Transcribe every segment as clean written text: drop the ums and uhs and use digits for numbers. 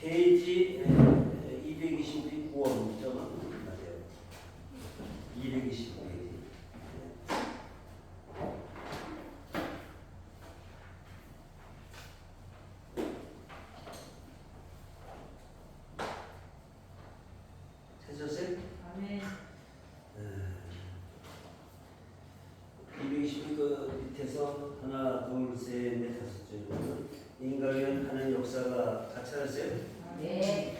페이지 229원 맞아요. 229페이지. 찾으셨어요? 아멘. 220그 밑에서 하나, 둘, 셋, 넷, 다섯 줄. 인간은 하는 역사가 다 찾았어요? 네.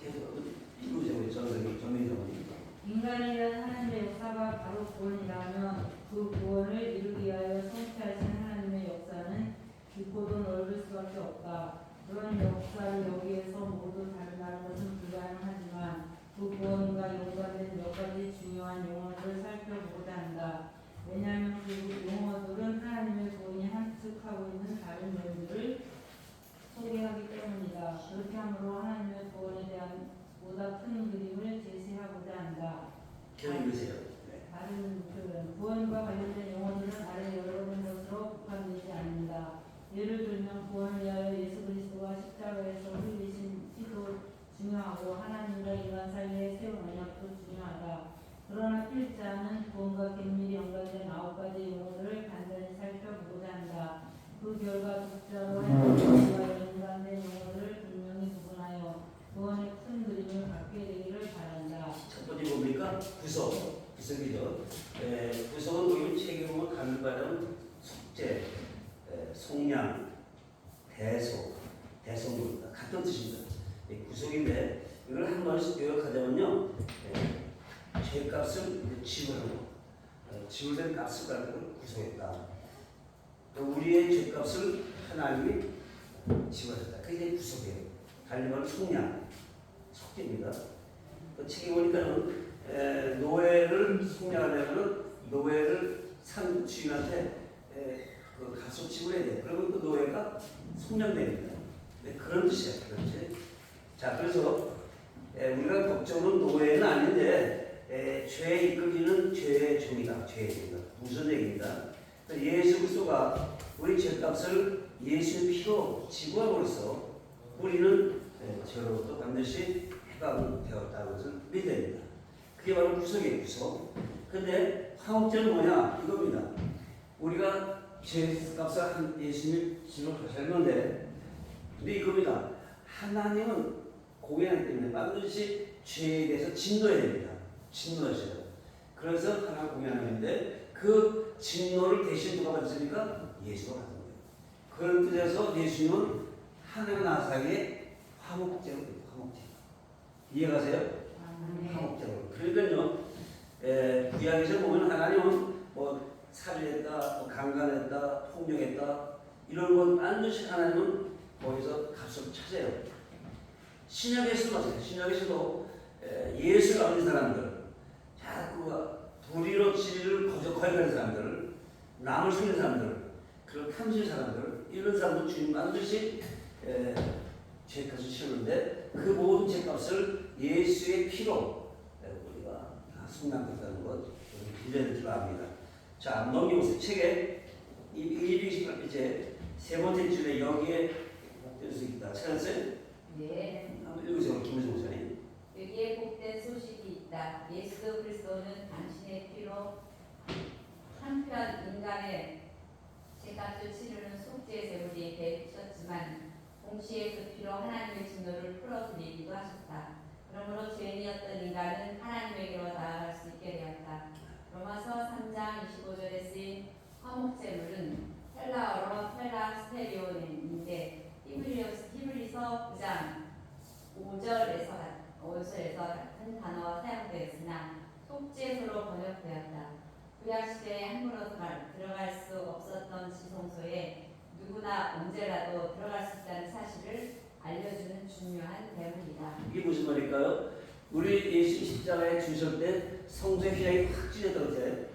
계속 읽으세요. 정리정리. 인간이란 하나님의 역사가 바로 구원이라면 그 구원을 이루기 위하여 성취하신 하나님의 역사는 깊고도 넓을 수밖에 없다. 그런 역사를 여기에서 모두 다룬다는 것은 불가능하지만 그 구원과 연관된 몇 가지 중요한 용어들을 살펴보고자 한다. 왜냐하면 그 용어들은 하나님의 구원이 함축하고 있는 다른 내용들을 소개하기 때문이다. 그렇게 함으로 하나님의 구원에 대한 보다 큰 그림을 제시하고자 한다. 읽으세요. 다른 구원과 관련된 용어들은 아래 여러 것으로 국한되지 않는다. 예를 들면 구원을 위하여 예수 그리스도가 십자가에서 흘리신 피도 중요하고 하나님과 인간 사이의 세운 언약도 중요하다. 그러나 필자는 구원과 긴밀히 연관된 9가지 용어들을 간단히 살펴보고자 한다. 그 결과 독자로 구원과 연관된 용어들을 분명히 구분하여 구원의 큰 그림을 갖게 되기를 바란다. 첫 번째 뭡니까? 구속이죠. 구속은 우리 책에 보면 간단한 속죄, 속량, 대속물 같은 뜻입니다. 구속인데 이걸 한 번씩 요약하자면요, 죄값을 지불하는 거, 지불된 값을 가지고 구속했다. 우리의 죄값을 하나님이 지불하셨다. 그게 구속이에요. 달리 말하면 속죄입니다. 그 책에 보니까는 노예를 속량하려면 노예를 산 주인한테 그 값을 지불해야 돼요. 그러면 그 노예가 속량됩니다. 네, 그런 뜻이에요. 그렇지? 자, 그래서 우리가 걱정은 노예는 아닌데 죄에 이끌리는 죄의 종이다. 죄의 종이다. 무슨 얘기입니다. 예수 그리스도가 우리 죄값을 예수의 피로 지불함으로써 우리는 죄로부터 반드시 해방되었다는 것을 믿어야 됩니다. 그게 바로 구속이에요. 구속. 근데 화목제는 뭐냐? 이겁니다. 우리가 죄값을 예수님이 지불하셨는데, 근데 이겁니다. 하나님은 공의하기 때문에 반드시 죄에 대해서 진노해야 됩니다. 진노하셔요. 그래서 하나님 공의하는데 그 진노를 대신 누가 받습니까? 예수가 받는 거예요. 그런 뜻에서 예수님은 하나님과 나 사이에 화목제로 돼요. 화목제. 이해가세요? 화목제로. 그러니까요, 구약에서 보면 하나님은 뭐 살인했다, 뭐 강간했다, 폭력했다 이런 건 반드시 하나님은 거기서 값을 찾아요. 신약에서도 마찬가지예요. 신약에서도 예수를 안 믿는 사람들, 자꾸 불의로 진리를 거역하게 하는 사람들, 남을 속이는 사람들, 그런 탐지는 사람들, 이런 사람들 주님 반드시 죄값을 치르는데 그 모든 죄값을 예수의 피로 우리가 다 승낙했다는 것, 우리 빌려야 줄 압니다. 자, 넘겨보세요. 책에 이제 세 번째 줄에 여기에 복될 수 있다. 찾았어요? 네. 한번 읽으세요. 김우성 목사님. 여기에 복된 소식이 있다. 예수 그리스도는 당신의 피로 한편 인간의 죄값을 치르는 속죄 제물이 되셨지만 동시에 그 피로 하나님의 진노를 풀어드리기도 하셨다. 그러므로 죄인이었던 인간은 하나님에게로 나아갈 수 있게 되었다. 로마서 3장 25절에 쓰인 화목제물은 헬라어로 헬라스테리온인데 히브리서 9장 5절에서 같은 단어가 사용되었으나 속죄소로 번역되었다. 구약시대에 함부로 들어갈 수 없었던 지성소에 누구나 언제라도 들어갈 수 있다는 사실을 알려주는 중요한 대목이다. 이게 무슨 말일까요? 우리 예수 십자가에 주실 때 성소의 휘장이 확 찢어졌대.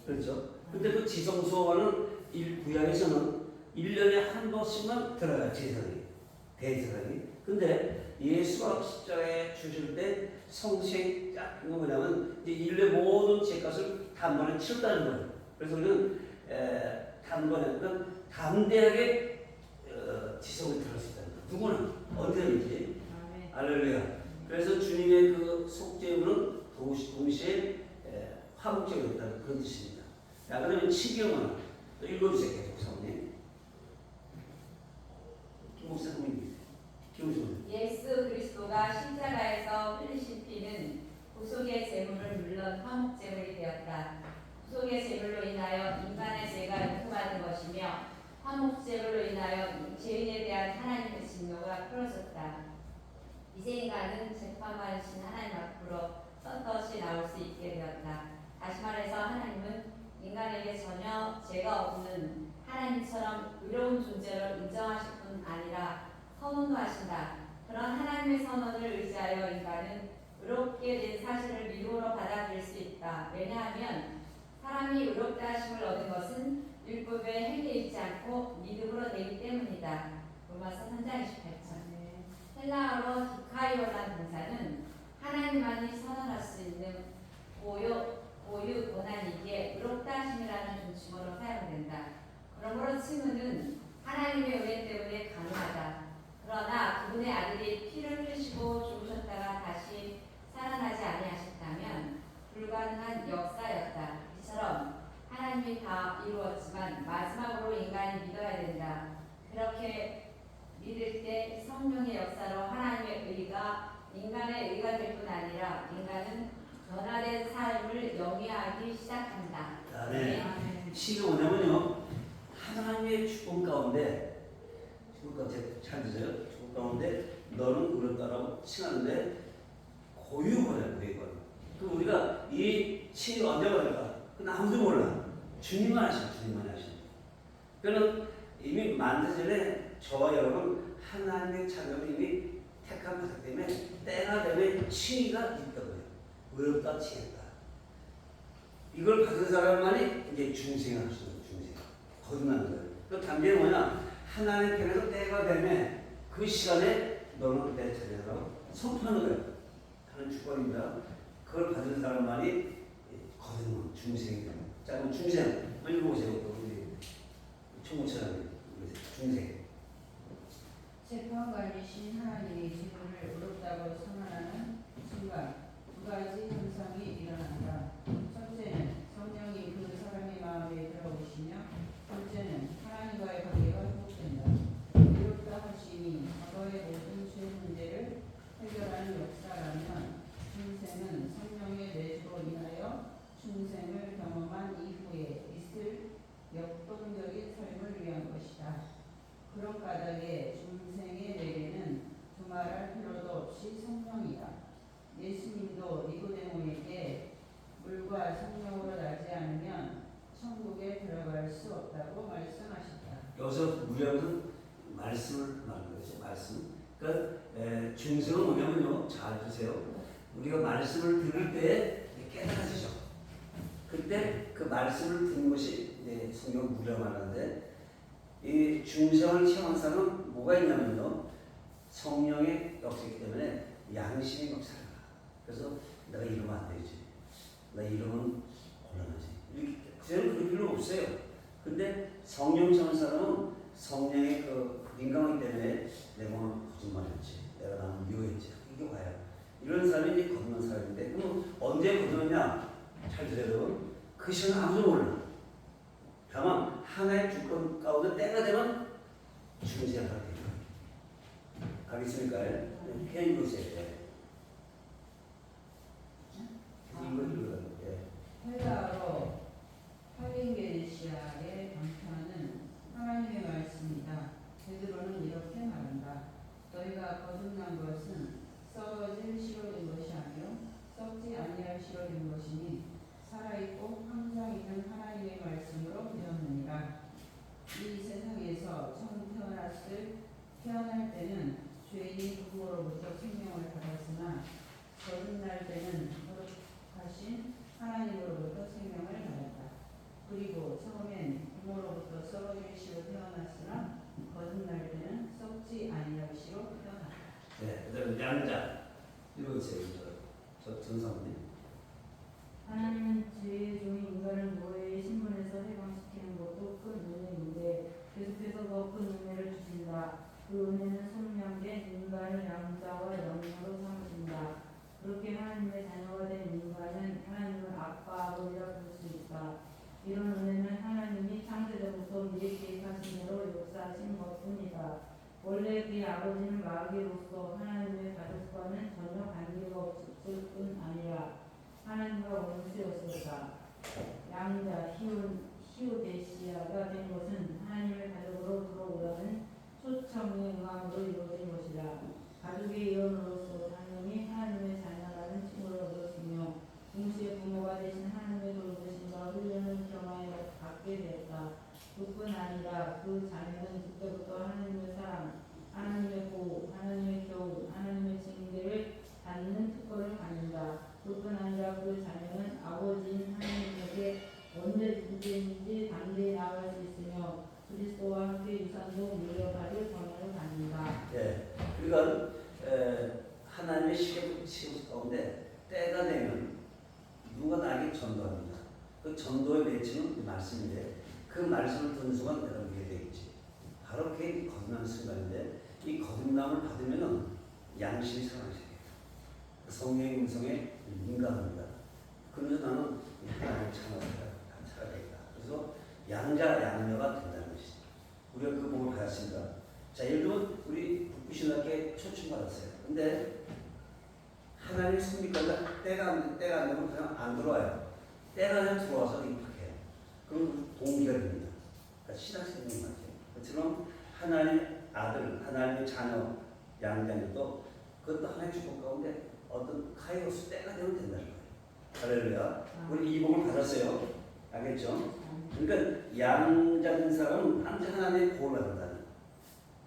그렇죠? 근데 그 지성소와는 구약에서는 1년에 한 번씩만 들어가요. 제사장이. 대제사장이. 근데 예수가 십자가에 주실 때 성소에 딱 이거 뭐냐면 이제 인류의 모든 죄값을 단번에 치렀다는 거예요. 그래서 우리는 단번에 그러니까 담대하게 지성에 들어갈 수 있다는 거예요. 누구나 언제든지. 아멘. 할렐루야. 그래서 주님의 그 속죄물은 동시에 화목제물이었다는 그런 뜻입니다. 자, 그러면 치경은 또 읽어주세요. 계속 사모님. 김목사님. 김목사님. 예수 그리스도가 십자가에서 흘리신 피는 구속의 제물은 물론 화목제물이 되었다. 구속의 제물로 인하여 인간의 죄가 용서받은 것이며 화목제물로 인하여 죄인에 대한 하나님의 진노가 풀어졌다. 이제 인간은 재판받으신 하나님 앞으로 떳떳이 나올 수 있게 되었다. 다시 말해서 하나님은 인간에게 전혀 죄가 없는 하나님처럼 의로운 존재를 인정하실 뿐 아니라 선언도 하신다. 그런 하나님의 선언을 의지하여 인간은 의롭게 된 사실을 믿음으로 받아들일 수 있다. 왜냐하면 사람이 의롭다 하심을 얻은 것은 율법의 행위에 있지 않고 믿음으로 되기 때문이다. 로마서 3장 28절. 헬라어로 디카이오라는 동사는 하나님만이 선언할 수 있는 고유 권한이기에 의롭다 하심이라는 중심으로 사용된다. 그러므로 칭의는 하나님의 은혜 때문에 가능하다. 그러나 그분의 아들이 피를 흘리시고 죽으셨다가 다시 살아나지 아니하셨다면 불가능한 역사였다. 이처럼 하나님이 다 이루었지만 마지막으로 인간이 믿어야 된다. 그렇게 믿을 때 성령의 역사로 하나님의 의가 인간의 의가 될 뿐 아니라 인간은 변화된 삶을 영위하기 시작한다. 네. 시가 뭐냐면요. 하나님의 축복 가운데 잘 드세요. 축복 가운데 너는 의롭다라고 칭하는데 고유권이야. 고유권. 그럼 우리가 이 칭이 언제 받을까? 그건 아무도 몰라. 주님만 아시죠. 주님만 아시죠. 그러니까 이미 만드기 전에 저와 여러분 하나님의 자녀를 이미 택한 바닥 때문에 때가 되면 칭의가 있다고요. 의롭다 칭했다. 이걸 받은 사람만이 이제 중생을 하시는 거예요. 중생. 거듭나는 거예요. 그 단계는 뭐냐? 하나님 편에서 때가 되면 그 시간에 너는 내 자녀라고 선포하는 거예요. 하는 축복입니다. 그걸 받은 사람만이 거듭나는 중생이 됩니다. 자, 그럼 중생 읽어보세요. 우리 총무처럼 중생. 재판관이신 하나님이 죄를 의롭다고 선언하는 순간 두 가지 현상이 일어난다. 첫째는 성령이 그 사람의 마음에 들어오시며, 둘째는 하나님과의 관계가 회복된다. 의롭다 하심이 과거의 모든 죄 문제를 해결하는 역사라면 중생은 성령의 내주로 인하여 중생을 경험한 이후에 있을 역동적인 삶을 위한 것이다. 그런 까닭에 중생의 내게는 두말할 필요도 없이 성령이다. 예수님도 니고데모에게 물과 성령으로 나지 않으면 천국에 들어갈 수 없다고 말씀하셨다. 여기서 우리하고는 말씀을 말하는 거죠. 말씀. 그러니까 중생은 뭐냐면요. 잘 드세요. 우리가 말씀을 들을 때 깨달아지죠. 그때 그 말씀을 듣는 것이 이제 성경 무렴하는데 이 중생을 체험한 사람은 뭐가 있냐면요. 성령의 역사이기 때문에 양심이 막 살아나. 그래서 내가 이러면 안 되지. 나 이러면 곤란하지. 그전에는 그럴 필요 없어요. 근데 성령 채운 사람은 성령의 그 민감하기 때문에 내 몸은 거짓말했지, 내가 나는 미워했지, 이게 와요. 이런 사람이 이제 거듭난 사람인데, 그럼 언제 거듭났냐? 잘 들어요. 그 시간 아무도 몰라. 다만 하나의 주권 가운데 때가 되면 중재하게 돼요. 알겠습니까? 표현 보세요. 이거 읽어요. 헬라어로 팔링게시아의 방편은 하나님의 말씀이다. 베드로는 이렇게 말한다. 너희가 거듭난 것은 썩어질 씨로된 것이 아니요 썩지 아니할 씨로된 것이니 살아있고 항상 있는 하나님의 말씀으로 되었느니라. 이 세상에서 처음 태어날 때는 죄인이 부모로부터 생명을 받았으나 거듭날 때는 거룩하신 하나님으로부터 생명을 받았다. 그리고 처음엔 부모로부터 썩어질 씨로 태어났으나 거듭날 때는 썩지 아니할 씨로 태어났다. 네, 그다음 양자 읽어주세요. 저 전사님. 하나님은 죄의 종인 인간을 노예의 신분에서 해방시키는 것도 큰 은혜인데 계속해서 더 큰 은혜를 주신다. 그 은혜는 손명된 인간을 양자와 영으로 삼으신다. 그렇게 하나님의 자녀가 된 인간은 하나님을 아빠, 아버지라 부를 수 있다. 이런 은혜는 하나님이 창세전부터 미리 계획하신 대로 역사하신 것뿐이다. 원래 그의 아버지는 마귀로서 하나님의 가족과는 전혀 관계가 없을 뿐 아니라 하나님과 원수였었다. 양자 히오데시아가 된 것은 하나님의 가족으로 들어오라는 초청의 응함으로 이루어진 것이다. 가족의 일원으로서 당연히 하나님의 자녀라는 칭호를 얻었으며 동시에 부모가 되신 하나님의 돌보심과 훈련을 경험하여 갖게 되었다. 그뿐 아니라 그 자녀는 그때부터 하나님의 사랑, 하나님의 보호, 하나님의 교훈, 하나님의 징계를 받는 특권을 갖는다. 그뿐 아니라 그 자녀는 아버지인 하나님에게 언제든지 담대히 나아갈 수 있으며 그리스도와 함께 유산도 물려받을 권한을 갖는다. 예, 그러니까 하나님의 시험 가운데 때가 되면 누가 나에게 전도합니다. 그 전도의 매체는 그 말씀인데 그 말씀을 듣는 순간 내가 믿게 되겠지. 바로 그게 거듭나는 순간인데 이 거듭남을 받으면은 양심이 살아나게 돼요. 성령의 음성에 민감합니다. 그러면서 나는 하나님을 살아야겠다. 그래서 양자 양녀가 된다는 것이죠. 우리가 그 복을 받았습니다. 자, 예를 들면 우리 북부신학교에 초청받았어요. 근데 하나님의 섭리가 때가 안 되면 그냥 안 들어와요. 때가 되면 들어와서 입학해요. 그럼 동기가 됩니다. 그러니까 신학생인 것 같아요. 그처럼 하나님의 아들, 하나님의 자녀, 양자녀도 그것도 하나님의 축복 가운데 어떤 카이로스 때가 되면 된다는 거예요. 할렐루야. 우리 이 복을 받았어요. 알겠죠? 그러니까 양자된 사람은 항상 하나님의 보호를 받는다는,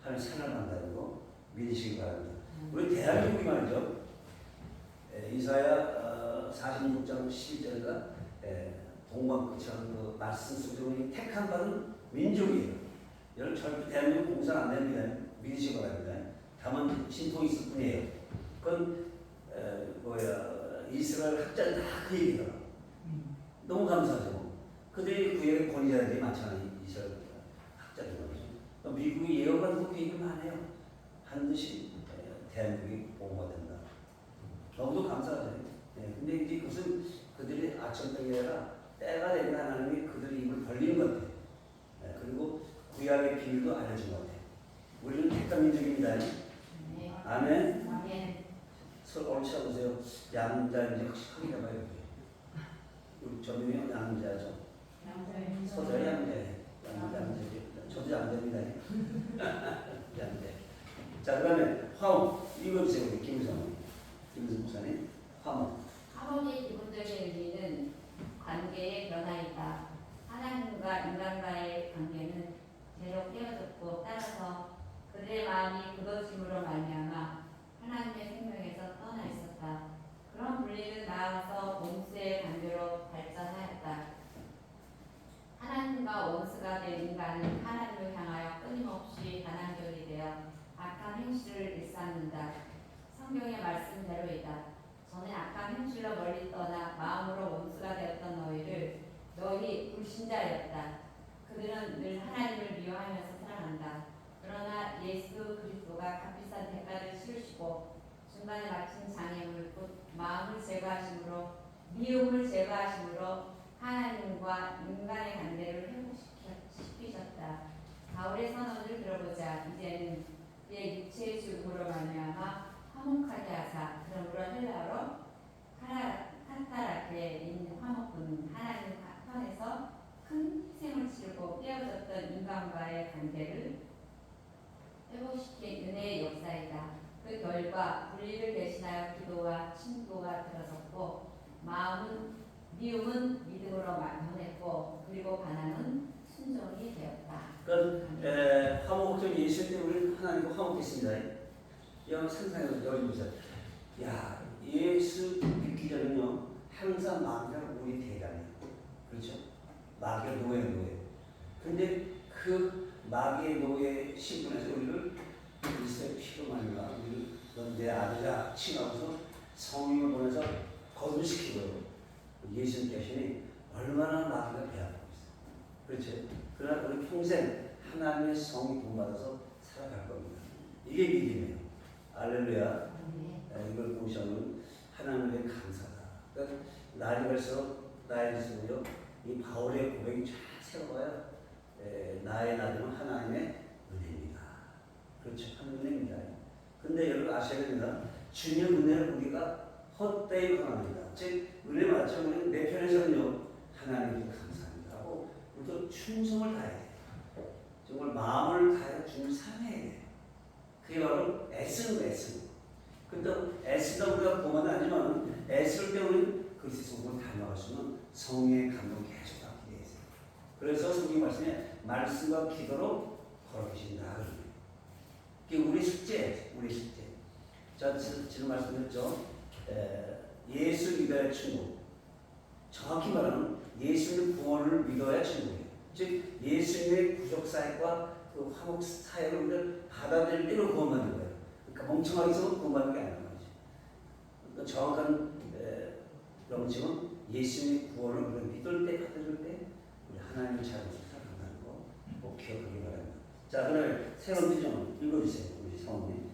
하나님의 사랑을 받는다는 거 믿으시기 바랍니다. 우리 대한민국이 말이죠. 이사야 46장 12절인가 동방 끝이라는 그 말씀 속에 택한 받은 민족이에요. 여러분 절대 대한민국 공산 안 됩니다. 믿으시기 바랍니다. 다만 신통이 있을 뿐이에요. 그건 이스라엘 학자들 다 그 얘기더라. 너무 감사하죠. 그들이 구약의 권위자들이 많잖아요. 이스라엘 학자들 말이죠. 미국이 예언받은 그 얘기를 많이 해요. 반드시 대한민국이 보호가 된다. 너무도 감사하죠. 근데 이제 그것은 그들이 아첨병이 아니라 때가 되면 하나님이 그들의 입을 벌리는 것 같아요. 그리고 구약의 비밀도 알려준 것 같아요. 우리는 택한 민족입니다. 아멘. 아멘. 서로 옳지 않으세요? 양자인지 확실하게 해봐요. 우리 전명이 양자죠. 서자 양자예요. 저도 양자입니다. 양자. 자, 그다음에 화음 읽어주세요. 우리 김우성 목사님. 화음. 화목의 기본적인 의미는 관계의 변화이다. 하나님과 인간과의 관계는 죄로 깨어졌고 따라서 그들의 마음이 굳어짐으로 말미암아 하나님의 생명에서 떠나 있었다. 그런 분리는 나아가서 원수의 관계로 발전하였다. 하나님과 원수가 된 인간은 하나님을 향하여 끊임없이 반항적이 되어 악한 행실을 일삼는다. 성경의 말씀대로이다. 전에 악한 행실로 멀리 떠나 마음으로 원수가 되었던 너희를 너희 불신자였다. 그들은 미워하면서 사랑한다. 그러나 예수 그리스도가 값비싼 대가를 치르시고 중간에 마친 장애물 곧 마음을 제거하심으로 미움을 제거하심으로 하나님과 인간의 관계를 회복시키셨다. 바울의 선언을 들어보자. 이제는 그의 육체의 죽음으로 말미암아 화목하게 하사 그러므로 헬라어로 카타라케 인 화목은 하나님 편에서 큰 희생을 치르고 깨어졌던 인간과의 관계를 회복시킨 은혜의 역사이다. 그 결과 분리를 대신하여 기도와 친구가 들어섰고 미움은 믿음으로 변했고 그리고 반항은 순종이 되었다. 그러니까 화목적 예수 때문에 우리 하나님과 화목했습니다. 여러분 상상해서 여기 보세요. 야, 예수 믿기 전에는요 항상 마귀가 우리 대간이에요. 그렇죠? 마귀가 노예. 근데 그 마귀의 노예 신분에서 우리를 그리스도의 피로 말미암아 우리를 넌 내 아들이라 칭하고서 성령을 보내서 거듭시키고요. 예수님 대신에 얼마나 마귀가 배아프고 있어요. 그렇죠? 그러나 우리 평생 하나님의 성이 본받아서 살아갈 겁니다. 이게 믿음이에요. 할렐루야. 이걸 보시면 하나님의 감사다. 그러니까 날이 갈수록 나의 모습을요. 이 바울의 고백이 쫙 세워봐요. 나의 나름은 하나님의 은혜입니다. 그렇죠. 하나님의 은혜입니다. 근데 여러분 아셔야 됩니다. 주님의 은혜를 우리가 헛되이 강합니다. 즉 은혜 맞죠? 내 편에서는요. 하나님께 감사합니다 하고 우리도 충성을 다해야 돼요. 정말 마음을 다해 주님을 사랑해야 돼요. 그게 바로 애쓰는 거예요. 근데 애쓰다 우리가 보면 아니지만 애쓸 때 우리는 그리스도 성령을 닮아갈 수 있는 성령의 감동을 계속 받게 되세요. 그래서 성경 말씀에 말씀과 기도로 걸어계신다. 그게 우리 숙제. 자, 지금 말씀드렸죠. 예수 믿어야 친구. 정확히 말하면 예수님의 구원을 믿어야 친구예요. 즉 예수님의 구속 사역과 그 화목 사역을 우리가 받아들일 때로 구원받는 거예요. 그러니까 멍청하게 있으면 구원받는 게 아니란 말이죠. 그러니까 정확한 명칭은 예수님의 구원을 우리가 믿을 때 받아들일 때 우리 하나님의 자녀로 살아간다는 거 꼭 기억하기 바랍니다. 자, 그러면 새로운 비전 읽어주세요. 우리 사모님.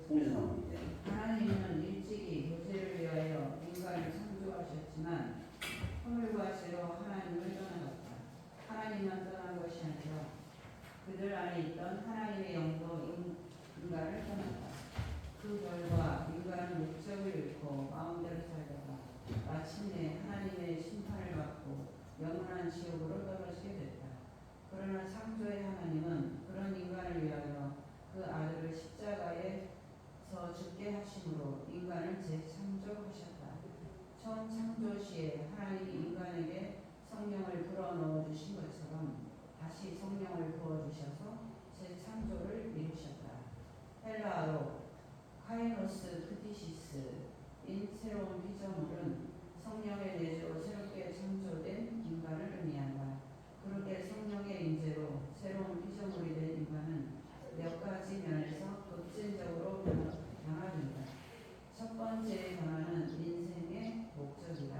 성민 사모님. 하나님은 일찍이 교제를 위하여 인간을 창조하셨지만 허물과 죄로 하나님을 떠나갔다. 하나님만 떠난 것이 아니라 그들 안에 있던 하나님의 영도 인간을 떠났다. 그 결과 인간은 목적을 잃고 마음대로 살다가 마침내 하나님의 심판을 받고 영원한 지옥으로 떨어지게 됐다. 그러나 창조의 하나님은 그런 인간을 위하여 그 아들을 십자가에서 죽게 하심으로 인간을 재창조하셨다. 처음 창조 시에 하나님이 인간에게 성령을 불어넣어 주신 것처럼 다시 성령을 부어주셔서 재창조를 이루셨다. 헬라어로 카이노스 크티시스인 새로운 피조물은 성령의 내주로 새롭게 창조된 인간을 의미한다. 그렇게 성령의 인재로 새로운 피조물이 된 인간은 몇 가지 면에서 급진적으로 변화된다. 첫 번째의 변화는 인생의 목적이다.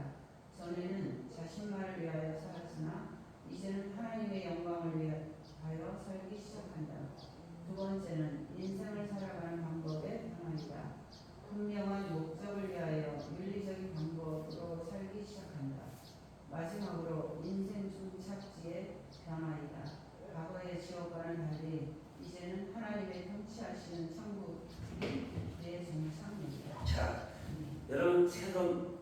전에는 자신만을 위하여 살았으나 이제는 하나님의 영광을 위하여 살기 시작한다. 두 번째는 인생을 살아가는 방법의 변화이다. 분명한 목적을 위하여 윤리적인 방법으로 살기 시작한다. 마지막으로 인생 종착지의 변화이다. 과거의 지옥과는 달리 이제는 하나님의 통치하시는 천국이 내 정착입니다. 자, 여러분 새로운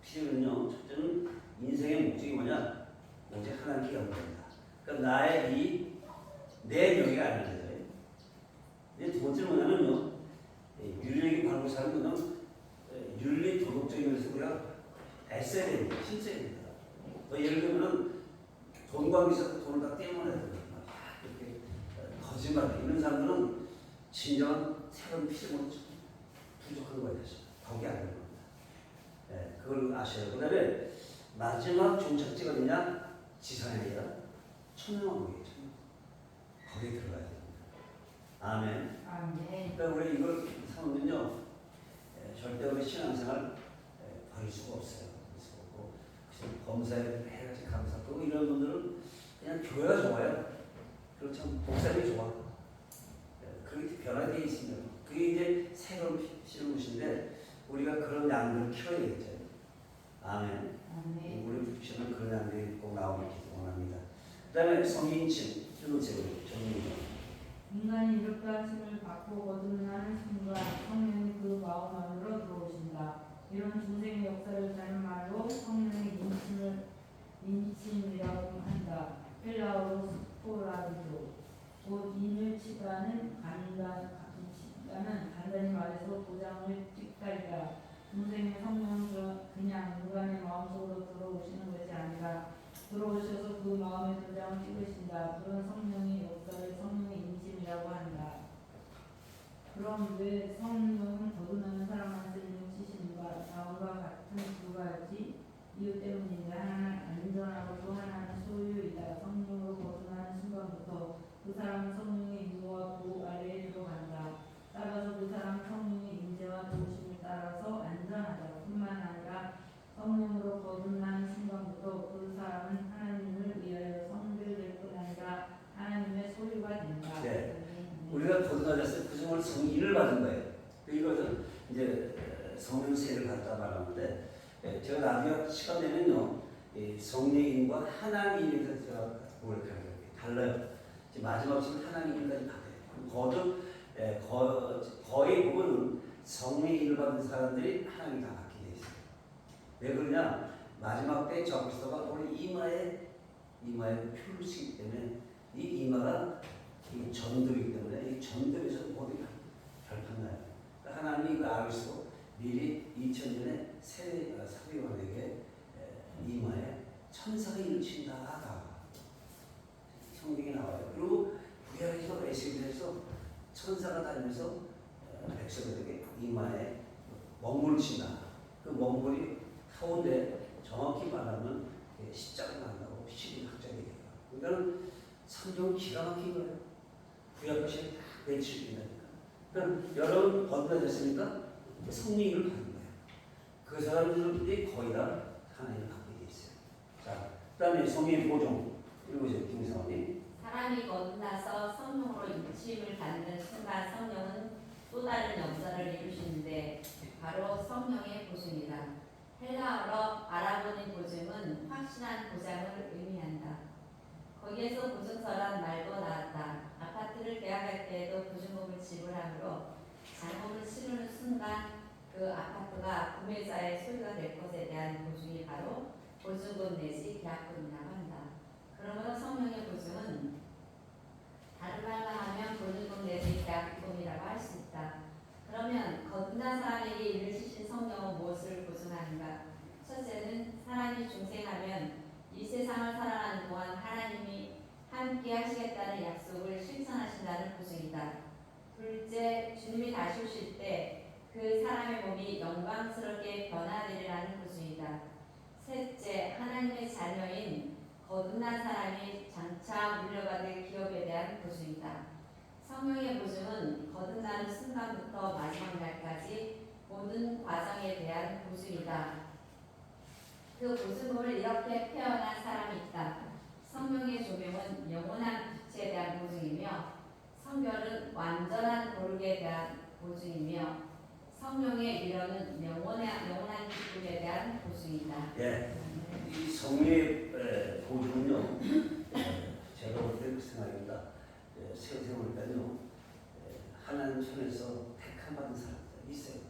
필요는요. 첫째는 인생의 목적이 뭐냐? 오직 하나님께 영광이다. 그러니까 나의 내 명예가 아니잖아요. 두 번째는 뭐냐면요. 윤리적인 방법을 사는 것은 윤리 도덕적인 것에서 우리가 애써야 됩니다. 힘써야 됩니다. 예를 들면 돈 관계에서 돈을 다 떼어내야 됩니다. 이렇게 거짓말 이런 사람들은 진정한 새로운 피조물은 부족한 거예요. 거기 안 되는 겁니다. 그걸 아셔야. 그 다음에 마지막 종착지가 어디냐? 지상이 아니라 천명왕국이에요. 거기에 들어가야 됩니다. 아멘. 그러니까 우리 이걸 사면요 절대 우리 신앙생활 버릴 수가 없어요. 그래서 검사에 해야지 감사하고 이런 분들은 그냥 교회가 좋아요. 그렇죠. 목사님이 좋아. 그렇게 변화되어 있습니다. 그게 이제 새로운 실무신데 우리가 그런 양들을 키워야겠죠. 아멘. 아멘. 우리 시험은 그런 양들이 꼭 나오길 기원합니다. 그 다음에 성인칭, 실무제로 정리죠. 인간이 이렇게 하심을 받고 거듭나는 순간 성령이 그 마음 안으로 들어오신다. 이런 중생의 역사를 다른 말로 성령의 인침이라고 한다. 헬라어로 스포라리도 곧 인을 치다는 간단히 말해서 도장을 찍다이다. 중생의 성령은 그냥 인간의 마음속으로 들어오시는 것이 아니라 들어오셔서 그 마음의 도장을 찍으신다. 그런 성령의 역사를 성령의 인침이라고 한다. 그럼 왜 성령은 거듭나는 사람한테 치시는가? 다음과 같은 두 가지 이유 때문인데 하나는 안전하고 또 하나는 소유이다. 성령으로 거듭나는 순간부터 그 사람은 성령의 인도와 보호 아래에 들어간다. 따라서 그 사람은 성령의 인재와 도우심을 따라서 안전하다. 뿐만 아니라 성령으로 거듭나는 순간부터 그 사람은 하나님을 위하여 성별될 뿐 아니라 하나님의 소유가 된다. 네. 우리가 거듭나졌을 때 그 중을 성인을 받은 거예요. 이것은 이제 성령 세를 갖다 말하는데 제가 나중에 시간 되면요 성령인과 하나님인에서 제가 고백하는 거예요. 달라요. 지금 마지막 지금 하나님인까지 받아요. 거의 부분은 성령인을 받은 사람들이 하나님 다 받게 돼 있어요. 왜 그러냐? 마지막 때 저 그리스도가 우리 이마에 표를 쓰기 때문에 이 이마가 이 전도이기 때문에 이 전도에서 모두 결판나요. 그러니까 하나님이 이걸 알고 있고 미리 2000년에 사도요한에게 이마에 천사가 일친다. 성경에 나와요. 그리고 구약에서 에스겔에서 천사가 다니면서 백성들에게 이마에 멍물을 친다. 그 멍물이 가운데 정확히 말하면 십자가 만나고 십이 확장이 돼요. 그러니까 성경 기가 막힌 거예요. 구약 것이 다 배치된다니까. 그러니까 여러분 거듭나셨으니까 성령을 받는 거예요. 그 사람들이 거의 다 하나님을 받게 돼 있어요. 자, 그다음에 성령의 보존 읽으세요, 김사원님. 사람이 거듭나서 성령으로 인침을 받는 순간 성령은 또 다른 역사를 이루시는데 바로 성령의 보증이다. 헬라어로 알아보는 보증은 확실한 보장을 의미한다. 거기에서 보증서란 말도 나왔다. 아파트를 계약할 때에도 보증금을 지불하므로 잔금을 치르는 순간 그 아파트가 구매자의 소유가 될 것에 대한 보증이 바로 보증금 내지 계약금이라고 한다. 그러므로 성령의 보증은 다른 말로 하면 보증금 내지 계약금이라고 할 수 있다. 그러면 거듭난 사람에게 일을 주신 성령은 무엇을 보증하는가? 첫째는 사람이 중생하면 이 세상을 살아가는 동안 하나님이 함께 하시겠다는 약속을 실천하신다는 보증이다. 둘째, 주님이 다시 오실 때 그 사람의 몸이 영광스럽게 변화되리라는 보증이다. 셋째, 하나님의 자녀인 거듭난 사람이 장차 물려받을 기업에 대한 보증이다. 성령의 보증은 거듭나는 순간부터 마지막 날까지 모든 과정에 대한 보증이다. 그 보증금을 이렇게 표현한 사람이 있다. 성령의 조명은 영원한 빛에 대한 보증이며 성결은 완전한 거룩에 대한 보증이며 성령의 미련은 영원한 기쁨에 대한 보증이다. 예, 이 성령의 보증은요, 제가 볼 때 그 생각입니다. 생각해보니까요, 하나님 손에서 택함 받은 사람들 있어요.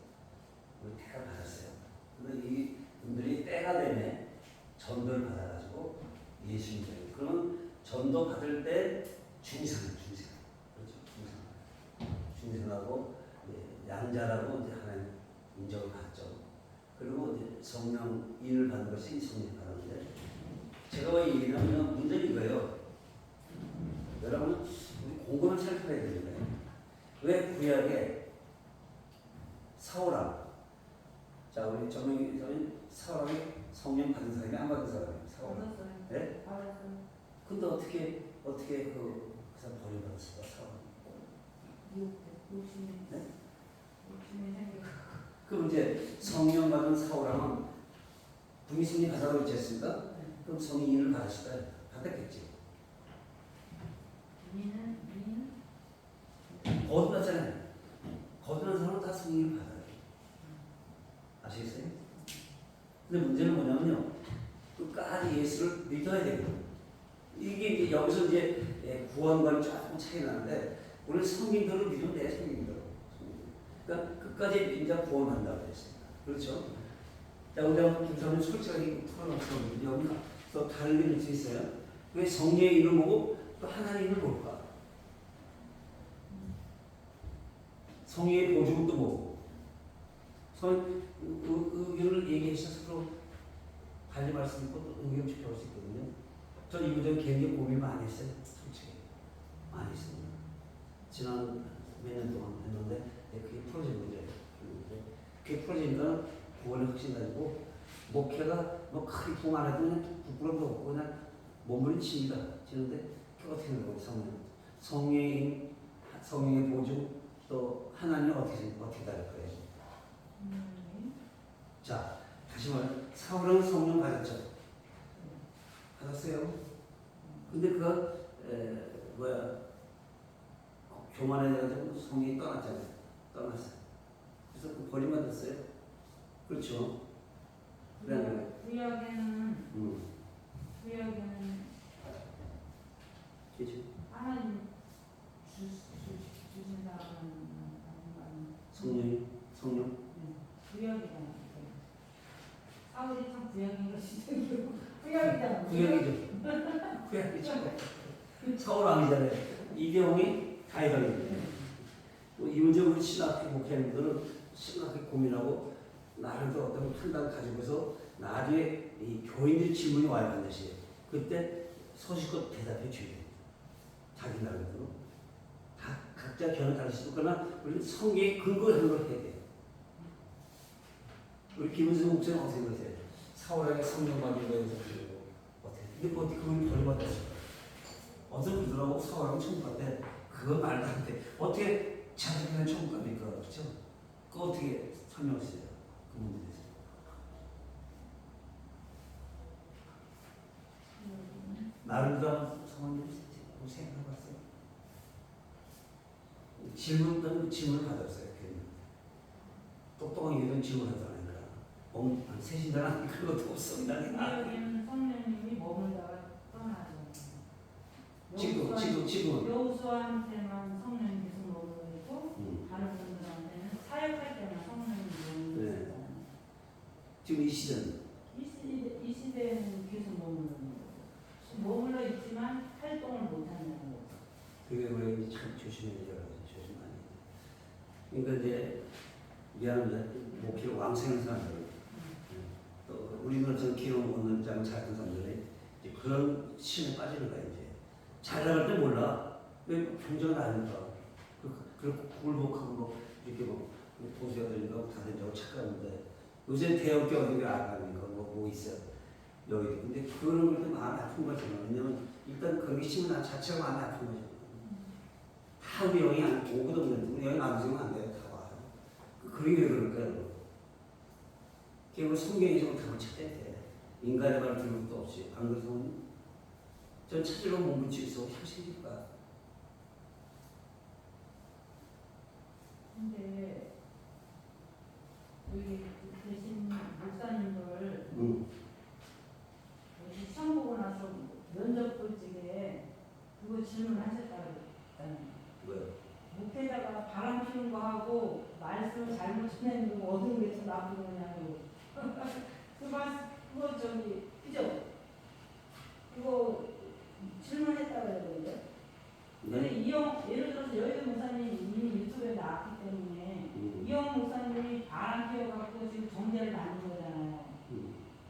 우리 택함 받았어요. 그런데 이 분들이 때가 되면 전도를 받아가지고 예수님들. 그러면 전도 받을 때 중생. 그렇죠. 중생하고 양자라고 이제 하나님 인정을 받죠. 그리고 이제 성령 인을 받는 것이 성령 받는데 제가 왜 얘기하면 문제는 이거예요. 여러분 우리 공부를 살펴야 되는 거예요. 왜 구약에 사울왕, 자 우리 전명이 사울왕이 성령 받은 사람이 안 받은 사람이에요. 사울왕. 네? 근데 어떻게 그 사람 버림받았을까 사울왕? 네? 그럼 이제 성령 받은 사울왕은 분미승리 받아도 있지 않습니까? 그럼 성인을 받았을까요? 받았겠지. 근데 문제는 뭐냐면요. 끝까지 예수를 믿어야 되거든요. 이게 이제 여기서 이제 구원과는 조금 차이 나는데 우리 성민들을 믿으면 돼, 성민들. 그러니까 끝까지 인자 구원한다고 그랬습니다. 그렇죠? 자, 우리 한번 김사님 솔직하게 털어놓고 여기서 다른 게 있을 수 있어요. 왜 성령의 일을 보고 또 하나님을 볼까? 성령의 보증은 또 뭐고? 의견을 얘기하셔서 서로 달리 말씀 있고 또 응용시켜 올 수 있거든요. 전 이 문제 굉장히 고민 많이 했어요. 솔직히. 많이 했습니다. 지난 몇 년 동안 했는데 그게 풀어진 문제예요. 그게 풀어지니까 구원의 확신 가지고 목회가 뭐 크게 통 안 해도 그냥 부끄럼도 없고 그냥 몸부림칩니다. 지는데 그 어떻게 되는 거예요? 성령의 보증 또 하나님 어떻게 다를 거예요? 자, 다시 말해 사울은 성령 받았죠. 받았어요. 근데 교만해가지고 성령이 떠났잖아요. 떠났어요. 그래서 그 버림받았어요. 그렇죠. 그래. 구약에는 그렇죠. 하나님 주신다는 성령. 구약이잖아. 사울이 참 구약인 것이 구약이잖아. 구약이죠. 구약이죠. 사울 왕이잖아요. 이대홍이 다이다입니다. 이 문제 우리 신학 목회자들은 심각하게 고민하고 나름대로 어떤 판단 가지고서 나중에 이 교인들 질문이 와야 반드시 그때 소식껏 대답해 줘야 됩니다. 자기 나름대로 다 각자 견을 가르치고 그러나 우리는 성경에 근거한 걸 해야 돼요. 우리 김은수 목사님 어떻게 보세요? 사울에게 성령 받은 거에 대해서 어떻게? 근데 어떻게 그분이 버림받았을까? 어떤 분들하고 사울하고 천국 갔대. 그건 말도 안 돼. 어떻게 자기는 천국 갑니까? 그렇죠? 그거 어떻게 설명하세요? 그 문제에 대해서. 나름대로 상황을 생각해봤어요. 질문을 받았어요. 똑똑한 이런 질문을 하다니까. 세신자는 그것도 없습니다. 구약에는 성령님이 머물다가 떠나죠. 지금 여호수아한테만 성령이 계속 머물고 다른 분들한테는 사역할 때만 성령이 머물고 지금 이 시대는 이 시대에는 계속 머물러 있지만 활동을 못한다는 거죠. 그게 우리 참 조심해야 돼요. 조심하니. 그러니까 이제 미안합니다. 목표를 왕성한 사람들, 또 우리는 전 기록 오는 장 작은 사람들이 이제 그런 신에 빠지는 거야 이제. 잘 나갈 때 몰라. 왜 경쟁을 안 하니까. 그리고 굴복하고 뭐 이렇게 뭐 보수자들인가 다들 저거 착각하는데 요새 대학교 어디가 알아가니까 뭐 있어요. 여기. 근데 그런 걸 마음이 아픈 거잖아. 왜냐면 일단 그런 게 신문 자체가 마음이 아픈 거죠. 다 우리 영이 안 오거든. 우리 영이 안 오면 안 돼요. 다 와요. 그런 게 왜 그럴까요? 결국 성경이 좀 답을 찾아야 돼. 인간의 말을 들을 것도 없이. 안 그래서 전 찾으러 몸부치고 있어. 현실일까? 근데 여기 계신 목사님들 여기 시험 보고 나서 면접 볼 적에 그거 질문하셨다고 했잖아요. 왜요? 목회자가 바람 피는 거 하고 말씀을 잘못 전하는 거 어떤 게 더 나쁜 거냐고. 그거 그죠? 그거 질문했다고 해야 되는데. 근데 예를 들어서 여의도 목사님 이미 유튜브에 나왔기 때문에 이영 목사님이 바람 피워갖고 지금 정죄를 받는 거잖아요.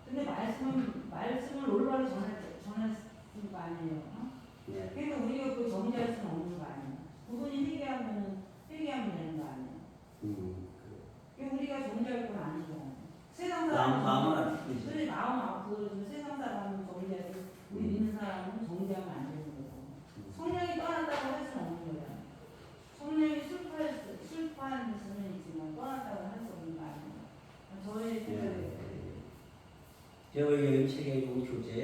근데 말씀을 올바로 전했을 거 아니에요. 어? 네. 그러니까 우리가 그 정죄할 수는 없는 거 아니에요. 그분이 회개하면 되는 거 아니에요. 그러니까 우리가 정죄할 건 아니잖아요. 세상 사람은 마음은 아프지. 그래 마음 아프고 세상 사람은 정죄하고 우리 믿는 사람은 정죄하면 안 되는 거고. 성령이 떠났다고 할 수는 없는 거잖아요. 성령이 슬퍼하는 수는 있지만 떠났다고 할 수 없는 거 아니에요. 저의 생각에 제가 여기 책에 본 교재에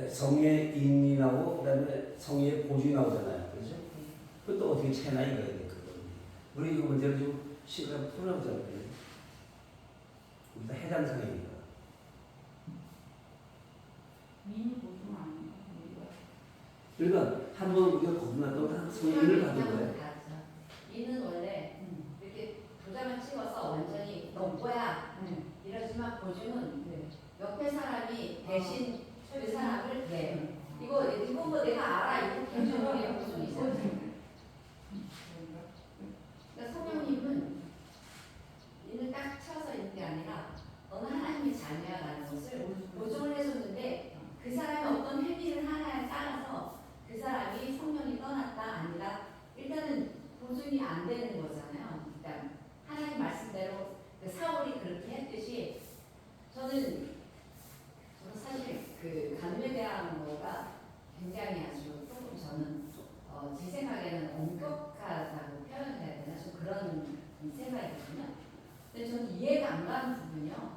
성의 인이 나오고 그다음에 성의 보증이 나오잖아요. 그렇죠? 그것도 어떻게 차이나 이거예요. 우리 이거 문제를 좀 시간 풀어보자고요. 우리가 해당사항이니까. 미니 보증 아닌가? 그러니까 한번 우리가 거듭났다고 다 성인을 받은 거예요. 이는 원래 이렇게 도장을 찍어서 완전히 너 뭐야 이러지만 보증은 옆에 사람이 대신 그 사람을 이거 뭐 내가 알아 이렇게 해주는 게 보증이잖아요. 그러니까 성령님은 이는 딱 쳐서 있는 게 아니라 너는 하나님의 자녀라는 것을 보증을 해줬는데 그 사람이 어떤 행위를 하나에 따라서 그 사람이 성령이 떠났다 아니라 일단은 보증이 안 되는 거잖아요. 일단 하나님 말씀대로 그 사울이 그렇게 했듯이 저는 사실 그 간음에 대한 거가 굉장히 아주 조금 저는 제 생각에는 엄격하다고 표현해야 되나 좀 그런 생각이거든요. 근데 저는 이해가 안 가는 부분이요.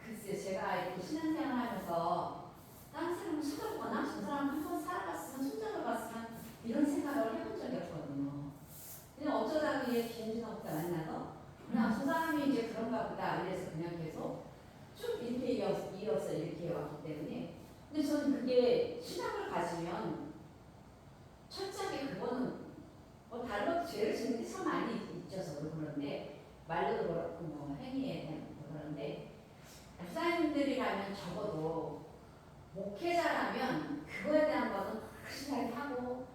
글쎄요, 제가 이렇게 신앙생활하면서 다른 사람을 쳐다보거나 저 사람 한 번 살아봤으면 손잡아 봤으면 이런 생각을 해본 적이 없거든요. 그냥 어쩌다 그냥 김진호 목사 만나서 그냥 저 사람이 이제 그런가 보다 이래서 그냥 계속 쭉 이렇게 이어서 이렇게 왔기 때문에 근데 저는 그게 신앙을 가지면 철저하게 그거는 뭐 다른 것도 죄를 짓는 게 참 많이 있죠. 저도 그런데 말로도 그렇고 뭐 행위에 대한 것도 그런데 목사님들이라면 적어도 목회자라면 그거에 대한 거는 확실하게 하고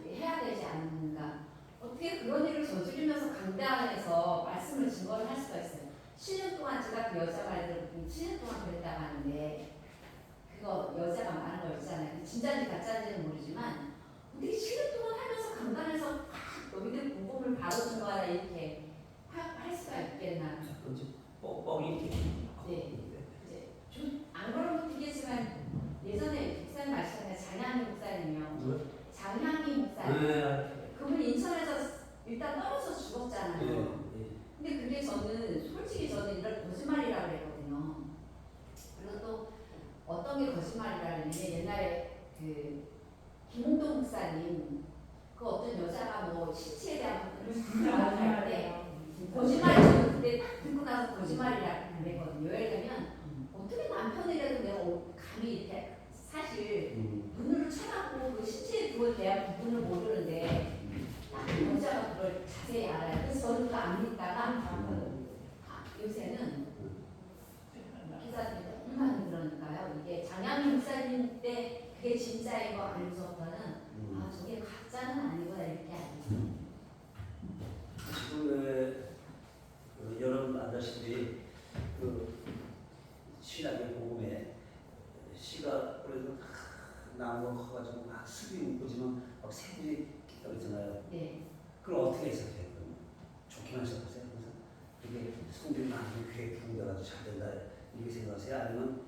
해야 되지 않는가. 어떻게 그런 일을 저지르면서 강대 안에서 말씀을 증거를 할 수가 있어요. 7년 동안 제가 그 여자 말들 7년 동안 그랬다고 하는데 그거 여자가 말한 거 있잖아요. 진짜인지 가짜인지는 모르지만 어떻게 7년 동안 하면서 강단에서 너희들 복음을 바로 증거하라 이렇게 할 수가 있겠나. 첫 번째 뻑뻑이 네. 이제 좀 안 그런 것도 있겠지만 예전에 목사님 아시잖아요. 장향희 목사님이요. 장향희 목사님. 그분 인천에서 일단 떨어져 죽었잖아요. 근데 그게 저는 솔직히 저는 이런 거짓말이라고 그랬거든요. 그리고 또 어떤 게 거짓말이라는 게 옛날에 그 김홍동 목사님 그 어떤 여자가 뭐 신체에 대한 부분을 할 때 거짓말이 저는 그때 딱 듣고 나서 거짓말이라고 그랬거든요. 예를 들면 어떻게 남편이라도 내가 감히 이렇게 사실 눈으로 쳐다보고 그 신체에 그거에 대한 부분을 모르는데 딱 여자가 그걸 자세히 알아요. 그래서 저는 그거 안 믿다가 요새는 기사들이 너무 많이 그러니까요. 이게 장양희 목사님 때 그게 진짜인 거 알고서부터는 저게 가짜는 아니구나 이렇게 알죠. 지금 여러분 아다시피 그 신학의 복음에 씨가 그래도 나무가 커가지고 막 숲이 웃고지만 막 새들이 있잖아요. 네. 그걸 어떻게 해석해요? 좋게만 해석하세요? 그래서 이게 성들이 많이 귀에 기울여가지고 잘 된다 이렇게 생각하세요? 아니면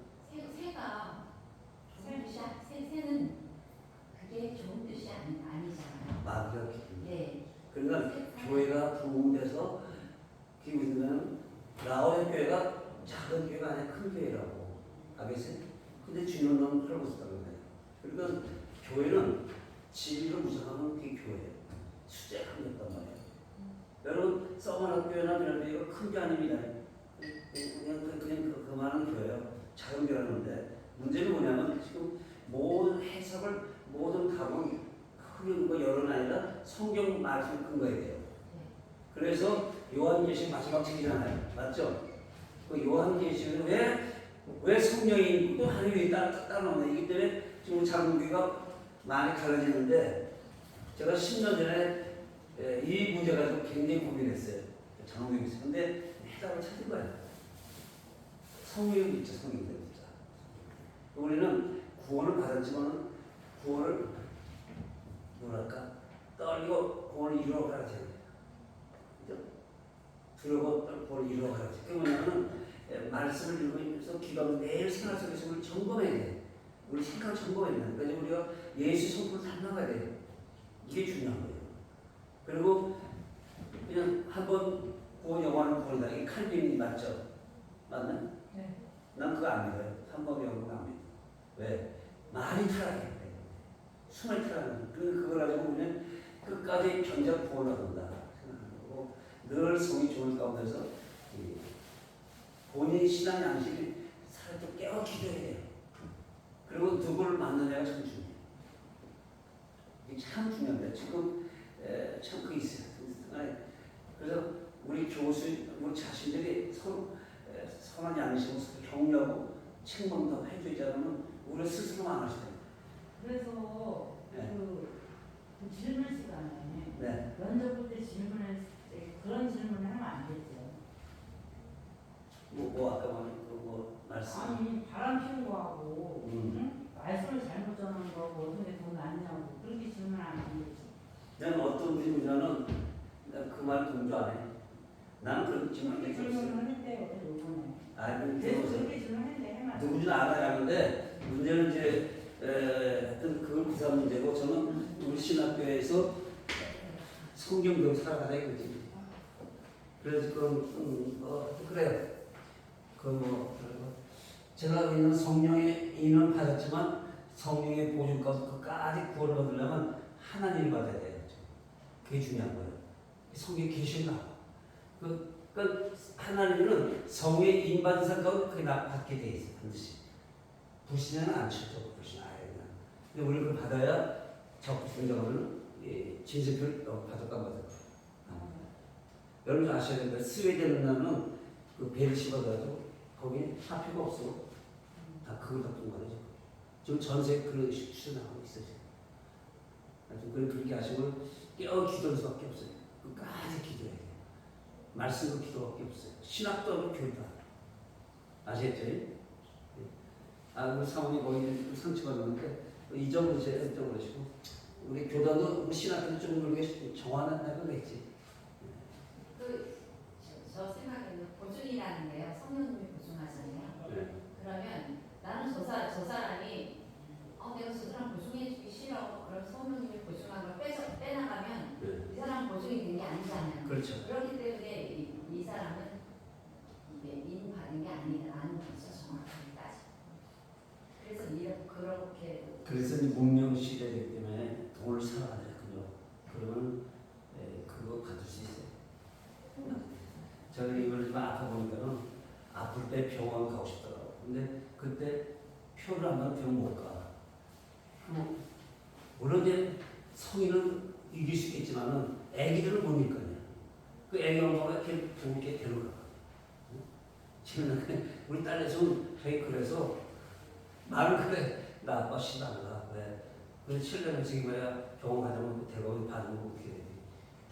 새는 그게 좋은 뜻이 아니잖아요. 마귀가 기분. 네. 그러니까 교회가 부흥돼서 기분이면 라오의 교회가 작은 교회가 아니라 큰 교회라고 알겠어요? 근데 주님은 너무 그러고 있었다는 거예요. 그러니까 교회는 진리를 무장하면 그게 교회예요. 수재하는 게 없단 말이에요. 여러분 서머학교회나 이런 데가 큰 게 아닙니다. 그냥 그만한 교회예요. 작은 교회라는데 문제는 뭐냐면 지금 모든 해석을 모든 답은 크게 여론 아니라 성경 말씀 근거에 돼요. 그래서 요한계시록 마지막 책이잖아요. 맞죠? 그 요한계시록은 왜 성령이 또 하나님이 따라오냐 이기 때문에 지금 장로교가 많이 갈라지는데 제가 10년 전에 이 문제 가지고 굉장히 고민했어요. 장로교에서. 근데 해답을 찾은 거예요. 성령이 있죠. 성령이 진짜. 우리는 구원을 받았지만 구원을 뭐랄까 떨리고 구원을 이루어가야지. 그죠? 두려워 구원을 이루어가야지. 그게 뭐냐면 말씀을 읽으면서 기도하면서 매일 생활 속에서 우리 점검해야 돼. 우리 생각을 점검해야 돼. 그래서 우리가 예수 성품을 닮아가야 돼요. 이게 중요한 거예요. 그리고 그냥 한번 구원 영원한 구원이다. 이게 칼빈이 맞죠? 맞나? 네. 난 그거 안 믿어요. 한 번 영원 안 믿어. 왜? 많이 타락해. 숨을 타락하는. 그걸 가지고 우리는 끝까지 견적 구원을 얻는다 생각하는 거고 늘 성이 좋은 가운데서 본인의 신앙 양식이 살도 깨어 기도해야 돼요. 그리고 누구를 만나냐가 참 중요해요. 이게 참 중요합니다. 지금 참 그게 있어요. 그래서 우리 교수, 우리 자신들이 선한 양식으로 격려하고 책망도 해주지 않으면 우리 스스로 망하시대요. 그래서 네. 그 질문 시간에 네. 면접 볼 때 질문을 그런 질문을 하면 안 되죠. 뭐 아까 뭐 말씀. 아니 바람 피운 거하고 음. 응? 말씀을 잘못 전한 거하고 어떤 게 더 낫냐고 그렇게 질문하면 안 되지. 나는 어떤 질문자는 그 말 동조 안 해. 나는 그런 질문 그렇게 안 해. 질문을 했대요 요번에. 아니 계속 그래서 그렇게 질문했는데 해만. 누군지는 알아야 하는데 문제는 이제 하여튼 그걸 구사 문제고 저는 우리 신학교에서 성경대로 살아가자 이거지. 그래서 그래요. 제가 있는 성령의 인은 받았지만 성령의 보증까지 끝까지 구원을 얻으려면 하나님을 받아야 돼요. 그게 중요한 거예요. 성경에 계시나. 그러니까 하나님은 성의 인받은 사람 그게 받게 돼 있어요. 반드시. 불신자는 안 쳐져. 불신 아예나. 근데 우리는 그걸 받아야 적극적으로 진세표를 받을까 말까. 여러분 아셔야 됩니다. 스웨덴 나라는 그 베르시바다도 거기 화폐가 없어. 다 그걸 갖고 말이죠. 지금 전세 그 추진하고 있어요. 하여튼 그렇게 하시면 깨어 기도할 수밖에 없어요. 끝까지 기도해야 돼요. 말씀으로 기도밖에 없어요. 신학도 하고 교회도 하고. 아시겠죠? 우리 사모님 거기 상처받았는데 잊어버리세요. 잊어버리시고 우리 교단도 우리 신학교도 좀 그렇게 정화는 해보겠지. 저 생각에는 보증이라는 게요. 성령님이 보증하잖아요. 네. 그러면 나는 저 사람이 내가 저 사람 보증해주기 싫어. 그럼 성령님이 보증한 걸 빼나가면 네. 이 사람 보증이 된 게 아니잖아요. 그렇죠. 그렇기 때문에 이 사람은 이게 인받은 게 아닌 거죠. 정확하게 따져. 그래서 그렇게 그래서 이제 문명 시대이기 때문에 돈을 살아야 되거든요. 그러면 그거 받을 수 있어요. 저는 이걸 좀 아파 보니까는 아플 때 병원 가고 싶더라고. 근데 그때 표를 안 받으면 병원 못 가. 물론 이제 성인은 이길 수 있겠지만은 애기들은 못 이길 거냐. 그 애기 엄마가 이렇게 이렇게 데려가. 지금 우리 딸내서는 되게 그래서 말을 그래. 나 아빠 시도 안 가. 왜? 그래서 7년을 지금 뭐야 병원 가자면 대법원 받는 거 어떻게 되지?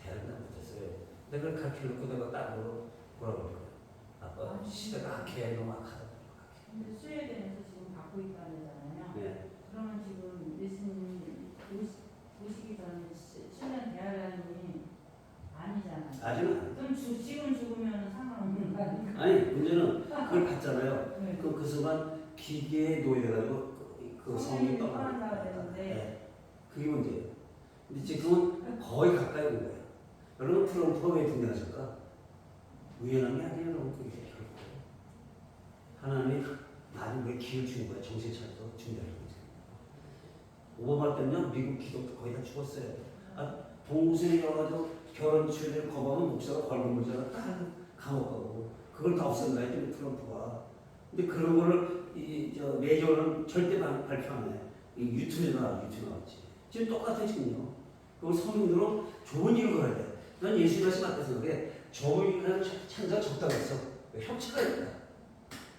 대학은 못했어요. 내가 그걸 가르쳐 놓고 내가 딸로 뭐라고 그럴 거야. 아빠 시대가 악해. 너무 악하다. 근데 스웨덴에서 지금 받고 있다는 거잖아요. 네. 그러면 지금 예수님 오시기 전에 7년 대하라니 아니잖아요. 아직은 그럼 지금 죽으면 상관없는 거 아닌가? 아니 문제는 그걸 받잖아요. 네. 그 순간 기계에 노예돼가지고 그 성이 떠난다 떠나. 되는데 네. 그게 문제예요. 근데 지금은 거의 가까이 온 거예요. 여러분 트럼프가 왜 등장하실까? 우연한 게 아니에요. 여러분 그게 결국 하나님이 많이 왜 기회를 주는 거야. 정신 차려서 준비하는 거죠. 오바마 때문에 미국 기독도 거의 다 죽었어요. 동부선에 가가지고 결혼 취소를 거부하면 목사가 벌금 물잖아. 딱 감옥 가고 그걸 다 없앤다 지금 트럼프가. 근데 그런 거를 내조는 절대 발표 안 해. 유튜브에 나왔지. 지금 똑같아 지금요. 그걸 성인으로 좋은 일을 걸어야 돼. 난 예수 말씀 앞에 생각해. 좋은 일을 찬자 적다고 했어. 협치가 있다.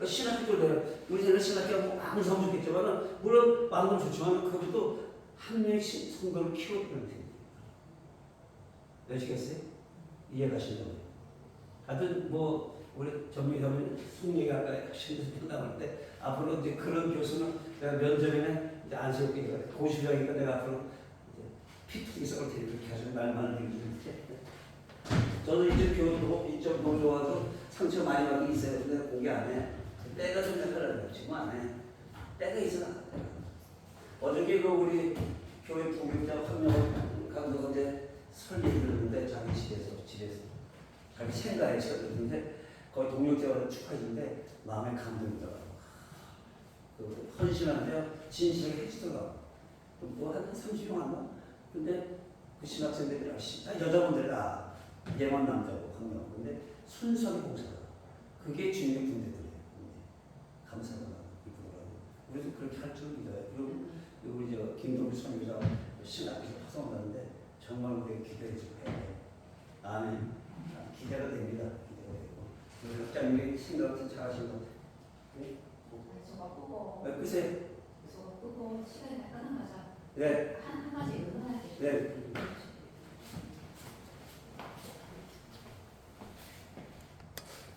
신학교 내가 우리 생각 신학교하고 아무 상관 없겠지만 물론 마음은 좋지만 그것도 한 명씩 성도를 키워주는 거예요. 아시겠어요? 이해가시냐고요? 하여튼 뭐 우리 전미사님 숙리가 아까 신도 나올 때 앞으로 이제 그런 교수는 내가 면접에는 이제 안 세울게 고시장이니까 내가 앞으로 이제 피투기 썰을 테니 그렇게 하시면 말만 해주는데 저는 이제 교도 이쪽 노조와서 상처 많이 받은 게 있어요. 근데 공개 안 해. 때가 좀 약하라고 지금 안 해. 때가 있어. 어저께 그 우리 교회 부교자 한명 감독 이제 설계를 들었는데 자기 집에서 자기 생가에 지었는데 거기 동력자가 축하해주는데 마음에 감동이더라고. 그 헌신하는데 진실하게 해주더라고. 뭐한 30명 안 나? 근데 그 신학생들이 다 여자분들이다. 얘만 남자고 한 명. 근데 순수하게 봉사하더라고. 그게 주님의 군대들이에요. 감사가 이쁘더라고. 우리도 그렇게 할 줄 믿어요. 그리고 우리 김동규 선교사 신학에서 파송하는데 정말 우리가 기도해 주고 해야 돼요. 아멘. 기대가 됩니다. 기대가 되고. 우리 학장님이 생각을 잘 하신 것 같아요. 네? 저거 끄고 글쎄. 저거 끄고 시간이 다 끝나가자. 네. 한 가지 의논하지. 네.